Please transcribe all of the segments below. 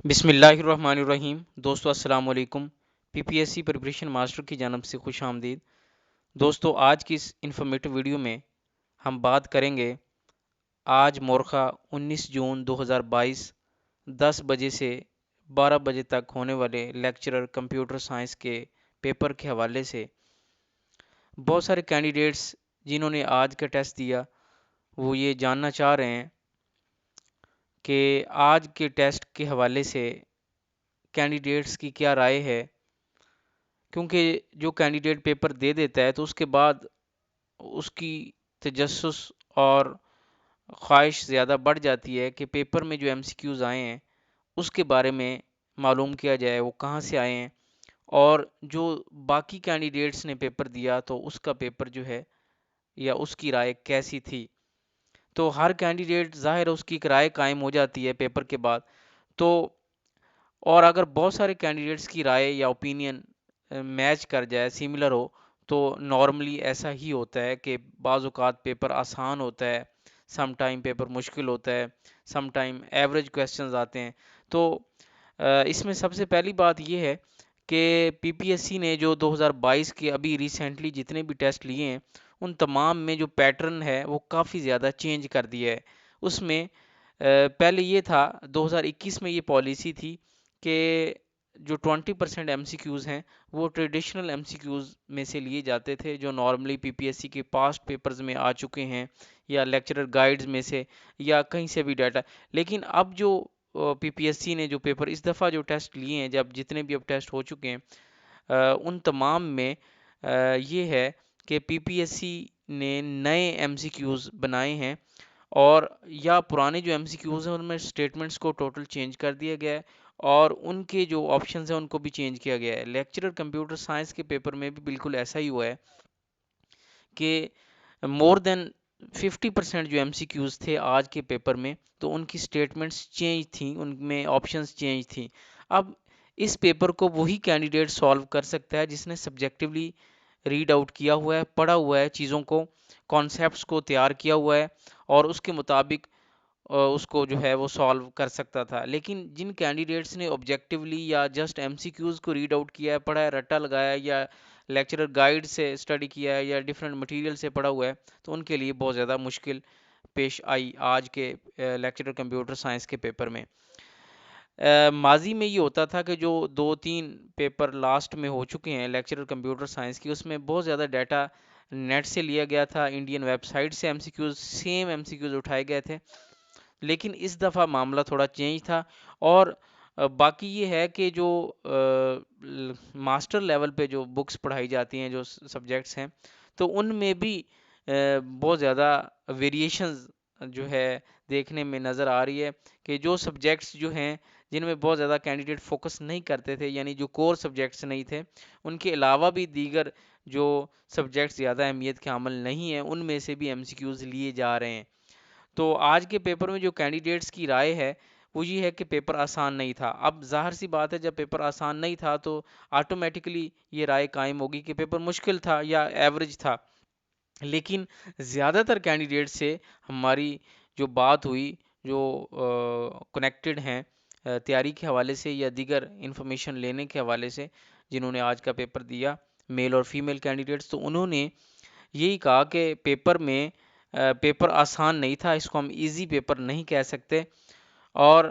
بسم اللہ الرحمن الرحیم دوستو السلام علیکم۔ P P S C preparation master کی جانب سے خوش آمدید۔ دوستو آج کی اس انفارمیٹو ویڈیو میں ہم بات کریں گے آج مورخہ 19 جون 2022 10 بجے سے 12 بجے تک ہونے والے لیکچرر کمپیوٹر سائنس کے پیپر کے حوالے سے۔ بہت سارے کینڈیڈیٹس جنہوں نے آج کا ٹیسٹ دیا وہ یہ جاننا چاہ رہے ہیں کہ آج کے ٹیسٹ کے حوالے سے کینڈیڈیٹس کی کیا رائے ہے، کیونکہ جو کینڈیڈیٹ پیپر دے دیتا ہے تو اس کے بعد اس کی تجسس اور خواہش زیادہ بڑھ جاتی ہے کہ پیپر میں جو ایم سی کیوز آئے ہیں اس کے بارے میں معلوم کیا جائے وہ کہاں سے آئے ہیں، اور جو باقی کینڈیڈیٹس نے پیپر دیا تو اس کا پیپر جو ہے یا اس کی رائے کیسی تھی۔ تو ہر کینڈیڈیٹ ظاہر اس کی ایک رائے قائم ہو جاتی ہے پیپر کے بعد۔ تو اور اگر بہت سارے کینڈیڈیٹس کی رائے یا اوپینین میچ کر جائے، سملر ہو، تو نارملی ایسا ہی ہوتا ہے کہ بعض اوقات پیپر آسان ہوتا ہے، سم ٹائم پیپر مشکل ہوتا ہے، سم ٹائم ایوریج کویسچنز آتے ہیں۔ تو اس میں سب سے پہلی بات یہ ہے کہ پی پی ایس سی نے جو 2022 کے ابھی ریسنٹلی جتنے بھی ٹیسٹ لیے ہیں ان تمام میں جو پیٹرن ہے وہ کافی زیادہ چینج کر دیا ہے۔ اس میں پہلے یہ تھا 2021 میں یہ پالیسی تھی کہ جو 20% ایم سی کیوز ہیں وہ ٹریڈیشنل ایم سی کیوز میں سے لیے جاتے تھے جو نارملی پی پی ایس سی کے پاسٹ پیپرز میں آ چکے ہیں یا لیکچرر گائیڈز میں سے یا کہیں سے بھی ڈیٹا۔ لیکن اب جو پی پی ایس سی نے جو پیپر اس دفعہ جو ٹیسٹ لیے ہیں، جب جتنے بھی اب ٹیسٹ ہو چکے ہیں ان تمام میں یہ ہے کہ پی پی ایس سی نے نئے ایم سی کیوز بنائے ہیں، اور یا پرانے جو ایم سی کیوز ہیں ان میں اسٹیٹمنٹس کو ٹوٹل چینج کر دیا گیا ہے اور ان کے جو آپشنز ہیں ان کو بھی چینج کیا گیا ہے۔ لیکچرر کمپیوٹر سائنس کے پیپر میں بھی بالکل ایسا ہی ہوا ہے کہ مور دین 50% جو ایم سی کیوز تھے آج کے پیپر میں تو ان کی اسٹیٹمنٹس چینج تھیں، ان میں آپشنز چینج تھیں۔ اب اس پیپر کو وہی کینڈیڈیٹ سالو کر سکتا ہے جس نے سبجیکٹیولی ریڈ آؤٹ کیا ہوا ہے، پڑھا ہوا ہے، چیزوں کو، کانسیپٹس کو تیار کیا ہوا ہے اور اس کے مطابق اس کو جو ہے وہ سالو کر سکتا تھا۔ لیکن جن کینڈیڈیٹس نے آبجیکٹیولی یا جسٹ ایم سی کیوز کو ریڈ آؤٹ کیا ہے، پڑھا ہے، رٹا لگایا ہے، یا لیکچرر گائیڈ سے اسٹڈی کیا ہے یا ڈفرینٹ مٹیریل سے پڑھا ہوا ہے، تو ان کے لیے بہت زیادہ مشکل پیش آئی آج کے لیکچرر کمپیوٹر سائنس کے پیپر میں۔ ماضی میں یہ ہوتا تھا کہ جو 2-3 پیپر لاسٹ میں ہو چکے ہیں لیکچرر کمپیوٹر سائنس کی، اس میں بہت زیادہ ڈیٹا نیٹ سے لیا گیا تھا، انڈین ویب سائٹ سے M C Qs, same M C Qs اٹھائے گئے تھے۔ لیکن اس دفعہ معاملہ تھوڑا چینج تھا، اور باقی یہ ہے کہ جو ماسٹر لیول پہ جو بکس پڑھائی جاتی ہیں، جو سبجیکٹس ہیں، تو ان میں بھی بہت زیادہ ویریشنز جو ہے دیکھنے میں نظر آ رہی ہے کہ جو سبجیکٹس جو ہیں جن میں بہت زیادہ کینڈیڈیٹ فوکس نہیں کرتے تھے، یعنی جو کور سبجیکٹس نہیں تھے، ان کے علاوہ بھی دیگر جو سبجیکٹس زیادہ اہمیت کے حامل نہیں ہیں ان میں سے بھی ایم سی کیوز لیے جا رہے ہیں۔ تو آج کے پیپر میں جو کینڈیڈیٹس کی رائے ہے وہ یہ ہے کہ پیپر آسان نہیں تھا۔ اب ظاہر سی بات ہے جب پیپر آسان نہیں تھا تو آٹومیٹکلی یہ رائے قائم ہوگی کہ پیپر مشکل تھا یا ایوریج تھا۔ لیکن زیادہ تر کینڈیڈیٹ سے ہماری جو بات ہوئی، جو کنیکٹڈ ہیں تیاری کے حوالے سے یا دیگر انفارمیشن لینے کے حوالے سے، جنہوں نے آج کا پیپر دیا، میل اور فیمیل کینڈیڈیٹس، تو انہوں نے یہی کہا کہ پیپر میں پیپر آسان نہیں تھا، اس کو ہم ایزی پیپر نہیں کہہ سکتے، اور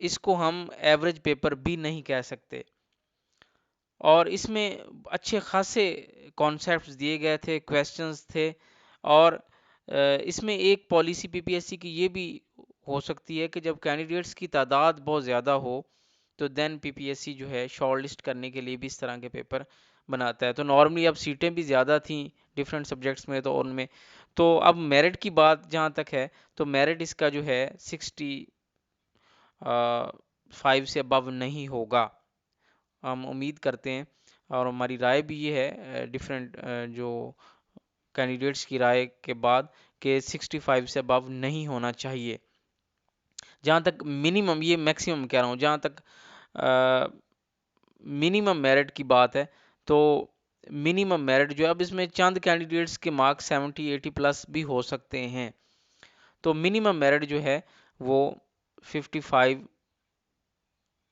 اس کو ہم ایوریج پیپر بھی نہیں کہہ سکتے، اور اس میں اچھے خاصے کانسیپٹس دیے گئے تھے، کویسچنز تھے، اور اس میں ایک پالیسی پی پی ایس سی کی یہ بھی ہو سکتی ہے کہ جب کینڈیڈیٹس کی تعداد بہت زیادہ ہو تو دین پی پی ایس سی جو ہے شارٹ لسٹ کرنے کے لیے بھی اس طرح کے پیپر بناتا ہے۔ تو نارملی اب سیٹیں بھی زیادہ تھیں ڈفرینٹ سبجیکٹس میں، تو ان میں تو اب میرٹ کی بات جہاں تک ہے تو میرٹ اس کا جو ہے 65 سے ابو نہیں ہوگا، ہم امید کرتے ہیں، اور ہماری رائے بھی یہ ہے ڈفرینٹ جو کینڈیڈیٹس کی رائے کے بعد کہ 65 سے ابو نہیں ہونا چاہیے۔ جہاں تک منیمم، یہ میکسیمم کہہ رہا ہوں، جہاں تک منیمم میرٹ کی بات ہے تو منیمم میرٹ جو ہے، اب اس میں چند کینڈیڈیٹس کے مارکس 70-80 پلس بھی ہو سکتے ہیں، تو منیمم میرٹ جو ہے وہ 55